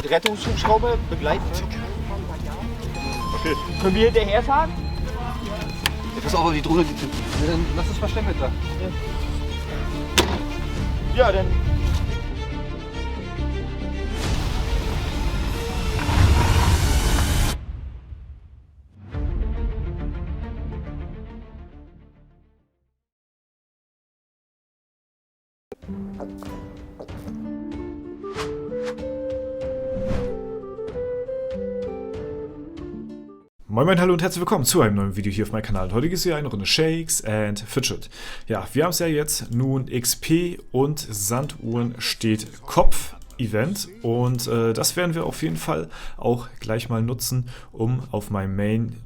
mit Rettungshubschrauber begleiten. Okay. Können wir hinterher fahren? Ja, pass auf, die Drohne, dann lass es verstempelt da. Ja, dann. Moin Moin, hallo und herzlich willkommen zu einem neuen Video hier auf meinem Kanal. Heute geht es hier eine Runde Shakes and Fidget. Ja, wir haben es ja jetzt nun XP und Sanduhren steht Kopf Event und das werden wir auf jeden Fall auch gleich mal nutzen, um auf meinem Main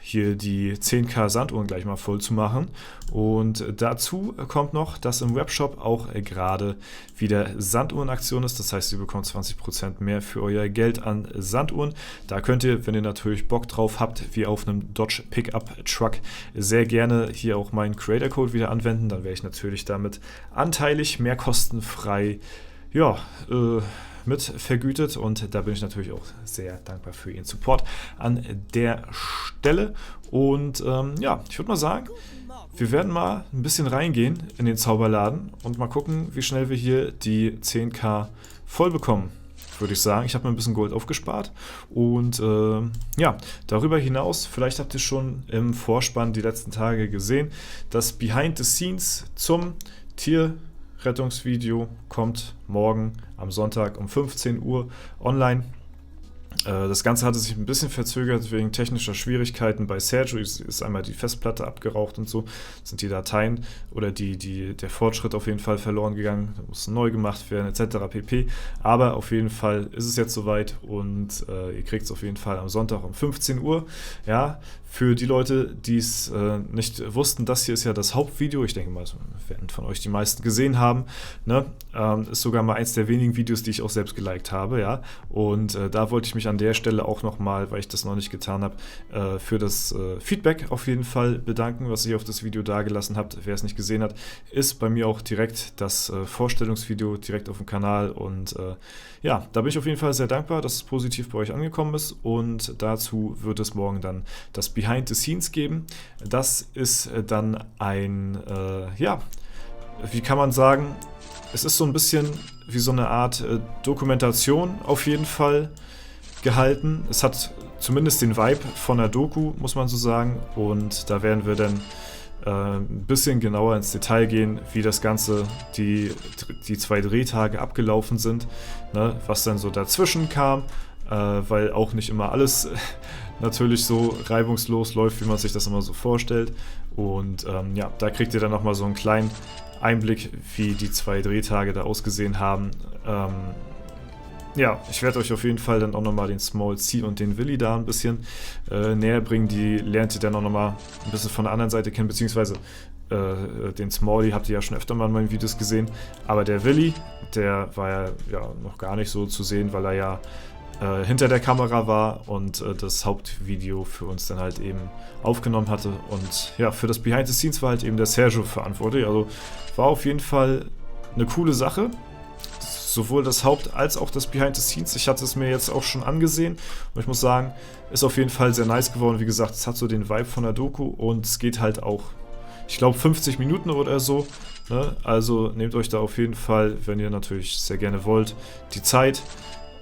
hier die 10.000 Sanduhren gleich mal voll zu machen. Und dazu kommt noch, dass im Webshop auch gerade wieder Sanduhrenaktion ist. Das heißt, ihr bekommt 20% mehr für euer Geld an Sanduhren. Da könnt ihr, wenn ihr natürlich Bock drauf habt, wie auf einem Dodge Pickup Truck, sehr gerne hier auch meinen Creator Code wieder anwenden. Dann wäre ich natürlich damit anteilig, mehr kostenfrei, mit vergütet, und da bin ich natürlich auch sehr dankbar für Ihren Support an der Stelle. Und ich würde mal sagen, wir werden mal ein bisschen reingehen in den Zauberladen und mal gucken, wie schnell wir hier die 10.000 voll bekommen, würde ich sagen. Ich habe mir ein bisschen Gold aufgespart und darüber hinaus, vielleicht habt ihr schon im Vorspann die letzten Tage gesehen, das Behind the Scenes zum Tierrettungsvideo kommt morgen am Sonntag um 15 Uhr online. Das Ganze hatte sich ein bisschen verzögert wegen technischer Schwierigkeiten bei Sergio. Ist einmal die Festplatte abgeraucht und so, sind die Dateien oder der Fortschritt auf jeden Fall verloren gegangen. Da muss neu gemacht werden etc. pp. Aber auf jeden Fall ist es jetzt soweit und ihr kriegt es auf jeden Fall am Sonntag um 15 Uhr. Ja, für die Leute, die es nicht wussten, das hier ist ja das Hauptvideo. Ich denke mal, das werden von euch die meisten gesehen haben. Ne? Ist sogar mal eins der wenigen Videos, die ich auch selbst geliked habe. Ja? Und da wollte ich mich an der Stelle auch nochmal, weil ich das noch nicht getan habe, für das Feedback auf jeden Fall bedanken, was ihr auf das Video dagelassen habt. Wer es nicht gesehen hat, ist bei mir auch direkt das Vorstellungsvideo direkt auf dem Kanal. Und da bin ich auf jeden Fall sehr dankbar, dass es positiv bei euch angekommen ist. Und dazu wird es morgen dann das Behind the Scenes geben. Das ist dann ein, wie kann man sagen, es ist so ein bisschen wie so eine Art Dokumentation auf jeden Fall gehalten. Es hat zumindest den Vibe von einer Doku, muss man so sagen. Und da werden wir dann ein bisschen genauer ins Detail gehen, wie das Ganze, die 2 Drehtage abgelaufen sind, ne, was dann so dazwischen kam, weil auch nicht immer alles natürlich so reibungslos läuft, wie man sich das immer so vorstellt. Und da kriegt ihr dann nochmal so einen kleinen Einblick, wie die 2 Drehtage da ausgesehen haben. Ich werde euch auf jeden Fall dann auch nochmal den Small C und den Willi da ein bisschen näher bringen. Die lernt ihr dann auch nochmal ein bisschen von der anderen Seite kennen, beziehungsweise den Smalley habt ihr ja schon öfter mal in meinen Videos gesehen. Aber der Willi, der war ja noch gar nicht so zu sehen, weil er ja hinter der Kamera war und das Hauptvideo für uns dann halt eben aufgenommen hatte. Und ja, für das Behind the Scenes war halt eben der Sergio verantwortlich. Also war auf jeden Fall eine coole Sache. Sowohl das Haupt- als auch das Behind the Scenes. Ich hatte es mir jetzt auch schon angesehen und ich muss sagen, ist auf jeden Fall sehr nice geworden. Wie gesagt, es hat so den Vibe von der Doku und es geht halt auch, ich glaube, 50 Minuten oder so. Ne? Also nehmt euch da auf jeden Fall, wenn ihr natürlich sehr gerne wollt, die Zeit.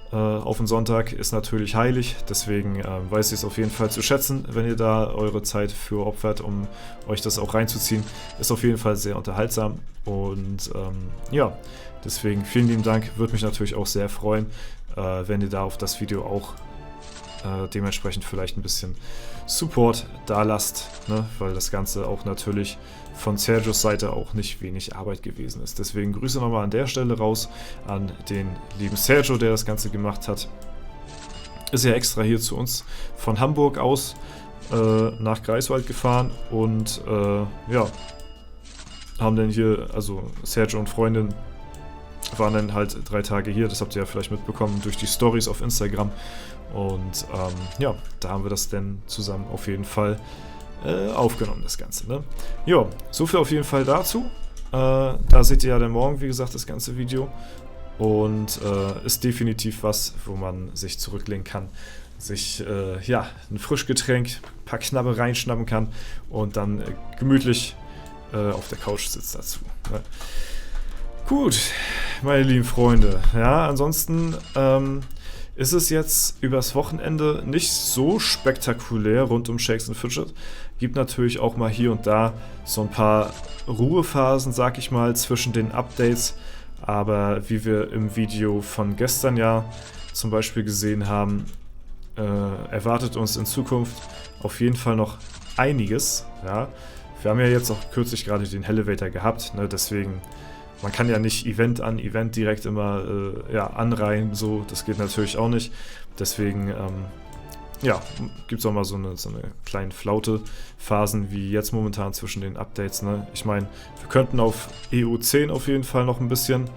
Auf den Sonntag ist natürlich heilig, deswegen weiß ich es auf jeden Fall zu schätzen, wenn ihr da eure Zeit für opfert, um euch das auch reinzuziehen. Ist auf jeden Fall sehr unterhaltsam und deswegen vielen lieben Dank, würde mich natürlich auch sehr freuen, wenn ihr da auf das Video auch dementsprechend vielleicht ein bisschen Support da lasst, ne? Weil das Ganze auch natürlich von Sergios Seite auch nicht wenig Arbeit gewesen ist. Deswegen Grüße nochmal an der Stelle raus an den lieben Sergio, der das Ganze gemacht hat. Ist ja extra hier zu uns von Hamburg aus nach Greifswald gefahren und haben dann hier, also Sergio und Freundin waren dann halt 3 Tage hier, das habt ihr ja vielleicht mitbekommen durch die Stories auf Instagram. Und da haben wir das dann zusammen auf jeden Fall aufgenommen, das Ganze. Ne? Ja, so viel auf jeden Fall dazu. Da seht ihr ja dann morgen, wie gesagt, das ganze Video. und ist definitiv was, wo man sich zurücklehnen kann, sich ja, ein Frischgetränk, ein paar Knabbe reinschnappen kann und dann gemütlich auf der Couch sitzt dazu. Ne? Gut, meine lieben Freunde, ja, ansonsten ist es jetzt übers Wochenende nicht so spektakulär rund um Shakes and Fidget. Gibt natürlich auch mal hier und da so ein paar Ruhephasen, sag ich mal, zwischen den Updates. Aber wie wir im Video von gestern ja zum Beispiel gesehen haben, erwartet uns in Zukunft auf jeden Fall noch einiges. Ja? Wir haben ja jetzt auch kürzlich gerade den Elevator gehabt, ne? Deswegen, man kann ja nicht Event an Event direkt immer ja, anreihen, so, das geht natürlich auch nicht. Deswegen, ja, gibt es auch mal so eine kleine Flaute-Phasen wie jetzt momentan zwischen den Updates. Ne? Ich meine, wir könnten auf EU10 auf jeden Fall noch ein bisschen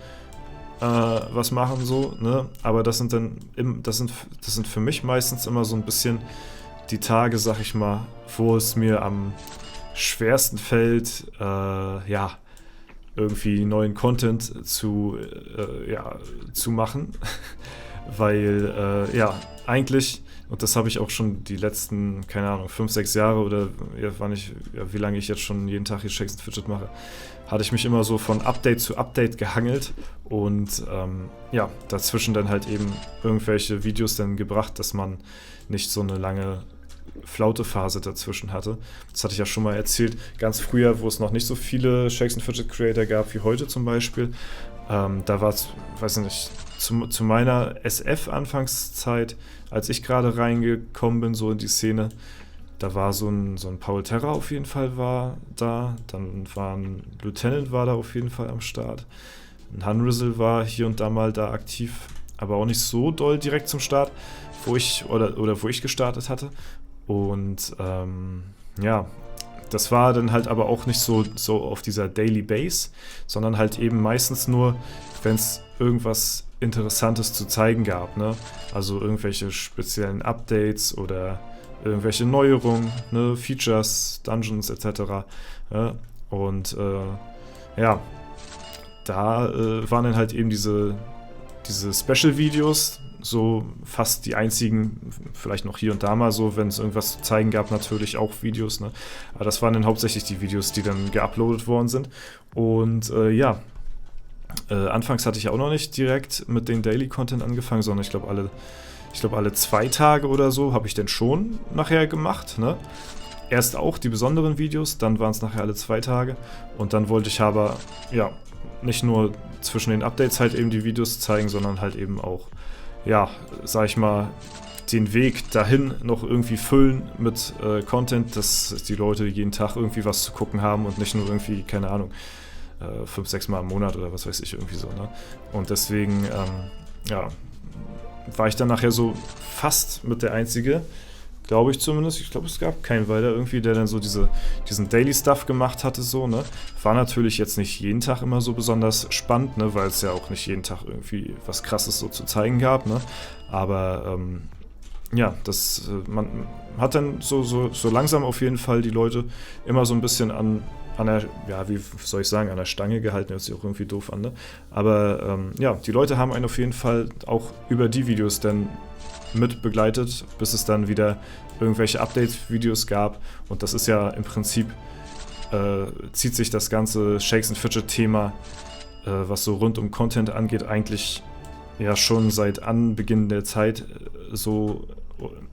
was machen, so, ne? Aber das sind dann das sind für mich meistens immer so ein bisschen die Tage, sag ich mal, wo es mir am schwersten fällt, ja, irgendwie neuen Content zu machen, weil, ja, eigentlich, und das habe ich auch schon die letzten, keine Ahnung, 5, 6 Jahre oder ja, wie lange ich jetzt schon jeden Tag hier Shakes and Fidget mache, hatte ich mich immer so von Update zu Update gehangelt und ja, dazwischen dann halt eben irgendwelche Videos dann gebracht, dass man nicht so eine lange Flautephase dazwischen hatte. Das hatte ich ja schon mal erzählt, ganz früher, wo es noch nicht so viele Shakes and Fidget Creator gab wie heute zum Beispiel. Da war es, weiß ich nicht, zu meiner SF-Anfangszeit, als ich gerade reingekommen bin, so in die Szene, da war so ein Paul Terra auf jeden Fall war da, dann war ein Lieutenant war da auf jeden Fall am Start, ein Hanrizzle war hier und da mal da aktiv, aber auch nicht so doll direkt zum Start, wo ich gestartet hatte. Und ja, das war dann halt aber auch nicht so auf dieser Daily Base, sondern halt eben meistens nur, wenn es irgendwas Interessantes zu zeigen gab, ne? Also irgendwelche speziellen Updates oder irgendwelche Neuerungen, ne? Features, Dungeons etc. Ja? Und ja, da waren dann halt eben diese Special-Videos, so fast die einzigen, vielleicht noch hier und da mal so, wenn es irgendwas zu zeigen gab, natürlich auch Videos, ne? Aber das waren dann hauptsächlich die Videos, die dann geuploadet worden sind. Und ja, anfangs hatte ich auch noch nicht direkt mit den Daily Content angefangen, sondern ich glaube alle 2 Tage oder so habe ich dann schon nachher gemacht, ne? Erst auch die besonderen Videos, dann waren es nachher alle 2 Tage und dann wollte ich aber, ja, nicht nur zwischen den Updates halt eben die Videos zeigen, sondern halt eben auch, ja, sag ich mal, den Weg dahin noch irgendwie füllen mit Content, dass die Leute jeden Tag irgendwie was zu gucken haben und nicht nur irgendwie, keine Ahnung, 5, 6 Mal im Monat oder was weiß ich, irgendwie so, ne? Und deswegen, ja, war ich dann nachher so fast mit der Einzige, glaube ich zumindest. Ich glaube, es gab keinen weiter irgendwie, der dann so diesen Daily Stuff gemacht hatte, so, ne? War natürlich jetzt nicht jeden Tag immer so besonders spannend, ne? Weil es ja auch nicht jeden Tag irgendwie was Krasses so zu zeigen gab, ne? Aber, ja, man hat dann so langsam auf jeden Fall die Leute immer so ein bisschen an der, ja, wie soll ich sagen, an der Stange gehalten, hört sich auch irgendwie doof an, ne? Aber, ja, die Leute haben einen auf jeden Fall auch über die Videos dann mit begleitet, bis es dann wieder irgendwelche Update-Videos gab. Und das ist ja im Prinzip, zieht sich das ganze Shakes and Fidget-Thema, was so rund um Content angeht, eigentlich ja schon seit Anbeginn der Zeit so,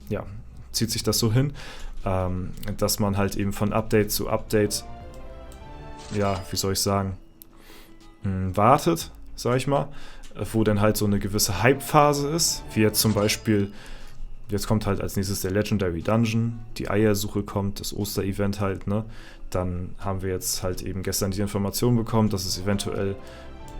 ja, zieht sich das so hin, dass man halt eben von Update zu Update, ja, wie soll ich sagen, wartet, sag ich mal, wo dann halt so eine gewisse Hype-Phase ist, wie jetzt zum Beispiel, jetzt kommt halt als nächstes der Legendary Dungeon, die Eiersuche kommt, das Oster-Event halt, ne? Dann haben wir jetzt halt eben gestern die Information bekommen, dass es eventuell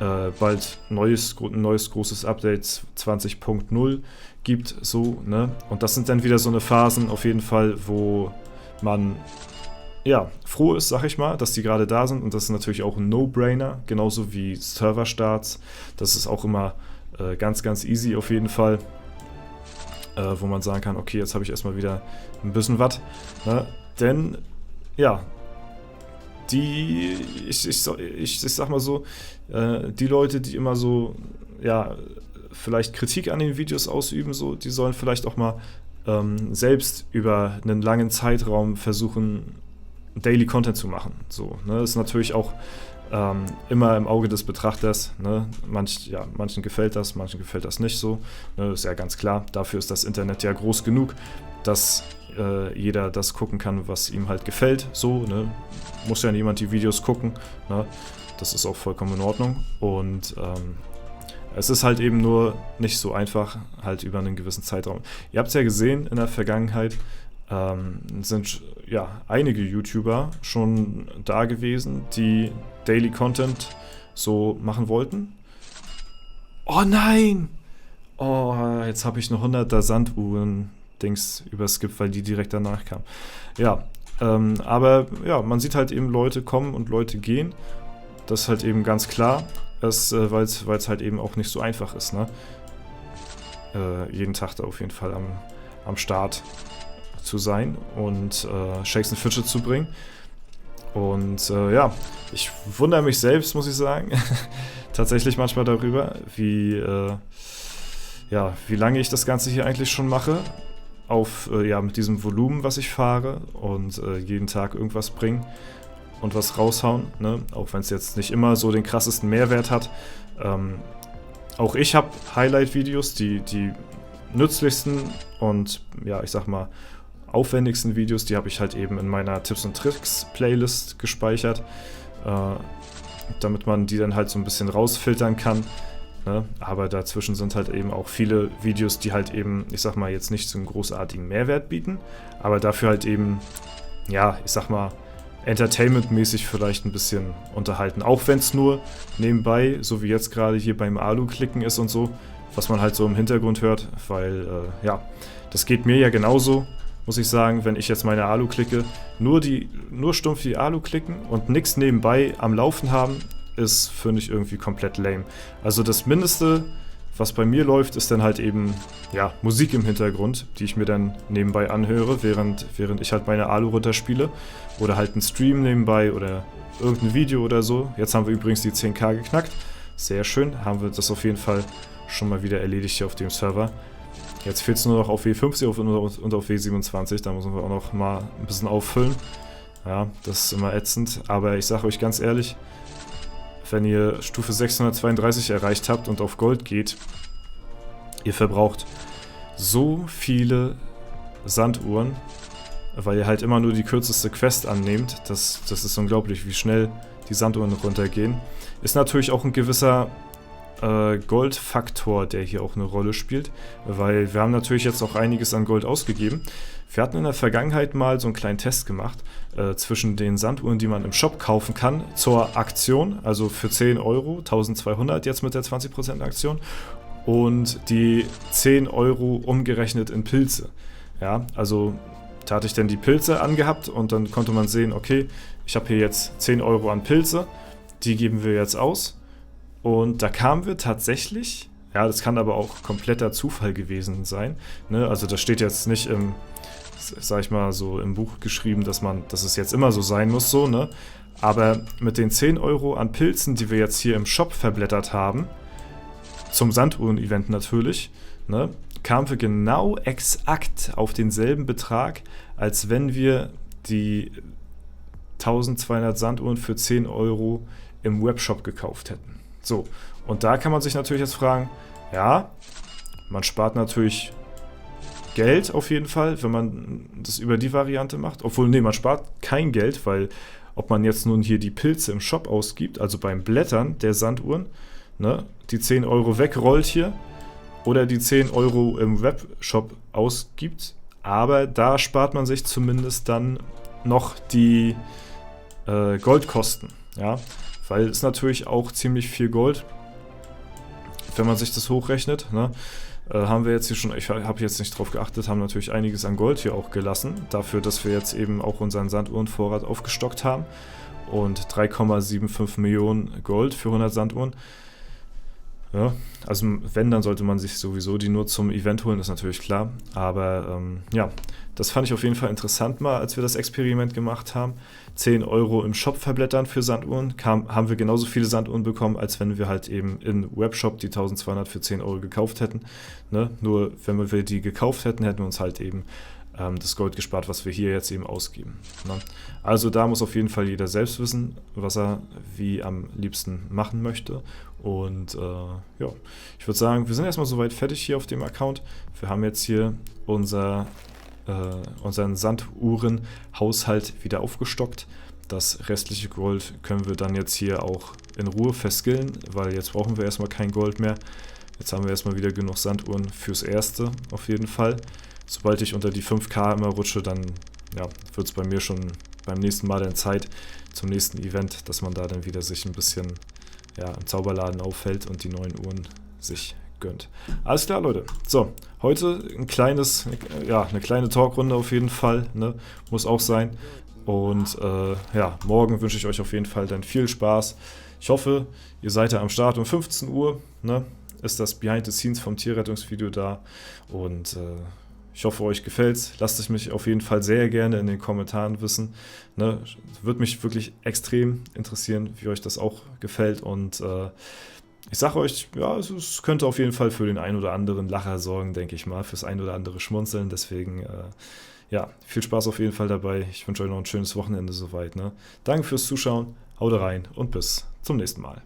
bald ein neues großes Update 20.0 gibt, so, ne? Und das sind dann wieder so eine Phasen auf jeden Fall, wo man ja, froh ist, sag ich mal, dass die gerade da sind und das ist natürlich auch ein No-Brainer, genauso wie Server-Starts. Das ist auch immer ganz, ganz easy auf jeden Fall, wo man sagen kann, okay, jetzt habe ich erstmal wieder ein bisschen was, ne? Denn, ja, ich sag mal so, die Leute, die immer so ja, vielleicht Kritik an den Videos ausüben, so, die sollen vielleicht auch mal selbst über einen langen Zeitraum versuchen, Daily Content zu machen. So, ne? Das ist natürlich auch immer im Auge des Betrachters. Ne? Manchen gefällt das, manchen gefällt das nicht so. Ne? Ist ja ganz klar. Dafür ist das Internet ja groß genug, dass jeder das gucken kann, was ihm halt gefällt. So, ne? Muss ja niemand die Videos gucken. Ne? Das ist auch vollkommen in Ordnung. Und es ist halt eben nur nicht so einfach, halt über einen gewissen Zeitraum. Ihr habt es ja gesehen, in der Vergangenheit sind ja einige YouTuber schon da gewesen, die Daily Content so machen wollten. Oh nein! Oh, jetzt habe ich eine 100er Sanduhren-Dings überskippt, weil die direkt danach kam. Ja, aber ja, man sieht halt eben Leute kommen und Leute gehen. Das ist halt eben ganz klar, weil es halt eben auch nicht so einfach ist, ne? Jeden Tag da auf jeden Fall am Start zu sein und Shakes and Fidget zu bringen. Und ja, ich wundere mich selbst, muss ich sagen, tatsächlich manchmal darüber, wie lange ich das Ganze hier eigentlich schon mache, mit diesem Volumen, was ich fahre und jeden Tag irgendwas bringen und was raushauen, ne? Auch wenn es jetzt nicht immer so den krassesten Mehrwert hat. Auch ich habe Highlight-Videos, die nützlichsten und ja, ich sag mal, aufwendigsten Videos, die habe ich halt eben in meiner Tipps und Tricks Playlist gespeichert, damit man die dann halt so ein bisschen rausfiltern kann, ne? Aber dazwischen sind halt eben auch viele Videos, die halt eben, ich sag mal, jetzt nicht so einen großartigen Mehrwert bieten, aber dafür halt eben, ja, ich sag mal, entertainmentmäßig vielleicht ein bisschen unterhalten. Auch wenn es nur nebenbei, so wie jetzt gerade hier beim Alu-Klicken ist und so, was man halt so im Hintergrund hört, weil, ja, das geht mir ja genauso, muss ich sagen, wenn ich jetzt meine Alu klicke, nur stumpf die Alu klicken und nichts nebenbei am Laufen haben, ist, finde ich, irgendwie komplett lame. Also das Mindeste, was bei mir läuft, ist dann halt eben, ja, Musik im Hintergrund, die ich mir dann nebenbei anhöre, während ich halt meine Alu runterspiele. Oder halt einen Stream nebenbei oder irgendein Video oder so. Jetzt haben wir übrigens die 10.000 geknackt. Sehr schön, haben wir das auf jeden Fall schon mal wieder erledigt hier auf dem Server. Jetzt fehlt es nur noch auf W50 und auf W27, da müssen wir auch noch mal ein bisschen auffüllen. Ja, das ist immer ätzend, aber ich sage euch ganz ehrlich, wenn ihr Stufe 632 erreicht habt und auf Gold geht, ihr verbraucht so viele Sanduhren, weil ihr halt immer nur die kürzeste Quest annehmt. Das ist unglaublich, wie schnell die Sanduhren runtergehen. Ist natürlich auch ein gewisser Goldfaktor, der hier auch eine Rolle spielt, weil wir haben natürlich jetzt auch einiges an Gold ausgegeben. Wir hatten in der Vergangenheit mal so einen kleinen Test gemacht zwischen den Sanduhren, die man im Shop kaufen kann, zur Aktion, also für 10 Euro, 1200 jetzt mit der 20% Aktion, und die 10 Euro umgerechnet in Pilze. Ja, also da hatte ich dann die Pilze angehabt und dann konnte man sehen, okay, ich habe hier jetzt 10 Euro an Pilze, die geben wir jetzt aus. Und da kamen wir tatsächlich, ja, das kann aber auch kompletter Zufall gewesen sein, ne? Also das steht jetzt nicht im, sag ich mal, so im Buch geschrieben, dass es jetzt immer so sein muss, so, ne? Aber mit den 10 Euro an Pilzen, die wir jetzt hier im Shop verblättert haben, zum Sanduhren-Event natürlich, ne, kamen wir genau exakt auf denselben Betrag, als wenn wir die 1200 Sanduhren für 10 Euro im Webshop gekauft hätten. So, und da kann man sich natürlich jetzt fragen, ja, man spart natürlich Geld auf jeden Fall, wenn man das über die Variante macht. Obwohl, nee, man spart kein Geld, weil ob man jetzt nun hier die Pilze im Shop ausgibt, also beim Blättern der Sanduhren, ne, die 10 Euro wegrollt hier, oder die 10 Euro im Webshop ausgibt, aber da spart man sich zumindest dann noch die Goldkosten, ja, weil es natürlich auch ziemlich viel Gold, wenn man sich das hochrechnet, ne, haben wir jetzt hier schon, ich habe jetzt nicht drauf geachtet, haben natürlich einiges an Gold hier auch gelassen, dafür, dass wir jetzt eben auch unseren Sanduhrenvorrat aufgestockt haben und 3,75 Millionen Gold für 100 Sanduhren. Ja, also wenn, dann sollte man sich sowieso die nur zum Event holen, ist natürlich klar. Aber ja, das fand ich auf jeden Fall interessant mal, als wir das Experiment gemacht haben. 10 Euro im Shop verblättern für Sanduhren, haben wir genauso viele Sanduhren bekommen, als wenn wir halt eben im Webshop die 1200 für 10 Euro gekauft hätten. Ne? Nur wenn wir die gekauft hätten, hätten wir uns halt eben das Gold gespart, was wir hier jetzt eben ausgeben. Ne? Also da muss auf jeden Fall jeder selbst wissen, was er wie am liebsten machen möchte. Und ja, ich würde sagen, wir sind erstmal soweit fertig hier auf dem Account. Wir haben jetzt hier unseren Sanduhren-Haushalt wieder aufgestockt. Das restliche Gold können wir dann jetzt hier auch in Ruhe verskillen, weil jetzt brauchen wir erstmal kein Gold mehr. Jetzt haben wir erstmal wieder genug Sanduhren fürs Erste auf jeden Fall. Sobald ich unter die 5K immer rutsche, dann ja, wird es bei mir schon beim nächsten Mal dann Zeit zum nächsten Event, dass man da dann wieder sich ein bisschen im Zauberladen auffällt und die neuen Uhren sich gönnt. Alles klar, Leute. So, heute eine kleine Talkrunde auf jeden Fall, ne? Muss auch sein. Und ja, morgen wünsche ich euch auf jeden Fall dann viel Spaß. Ich hoffe, ihr seid ja am Start um 15 Uhr, ne? Ist das Behind the Scenes vom Tierrettungsvideo da. Und ich hoffe, euch gefällt's. Lasst es mich auf jeden Fall sehr gerne in den Kommentaren wissen. Ne? Würde mich wirklich extrem interessieren, wie euch das auch gefällt. Und ich sage euch, ja, es könnte auf jeden Fall für den ein oder anderen Lacher sorgen, denke ich mal, fürs ein oder andere Schmunzeln. Deswegen, ja, viel Spaß auf jeden Fall dabei. Ich wünsche euch noch ein schönes Wochenende soweit. Ne? Danke fürs Zuschauen, haut rein und bis zum nächsten Mal.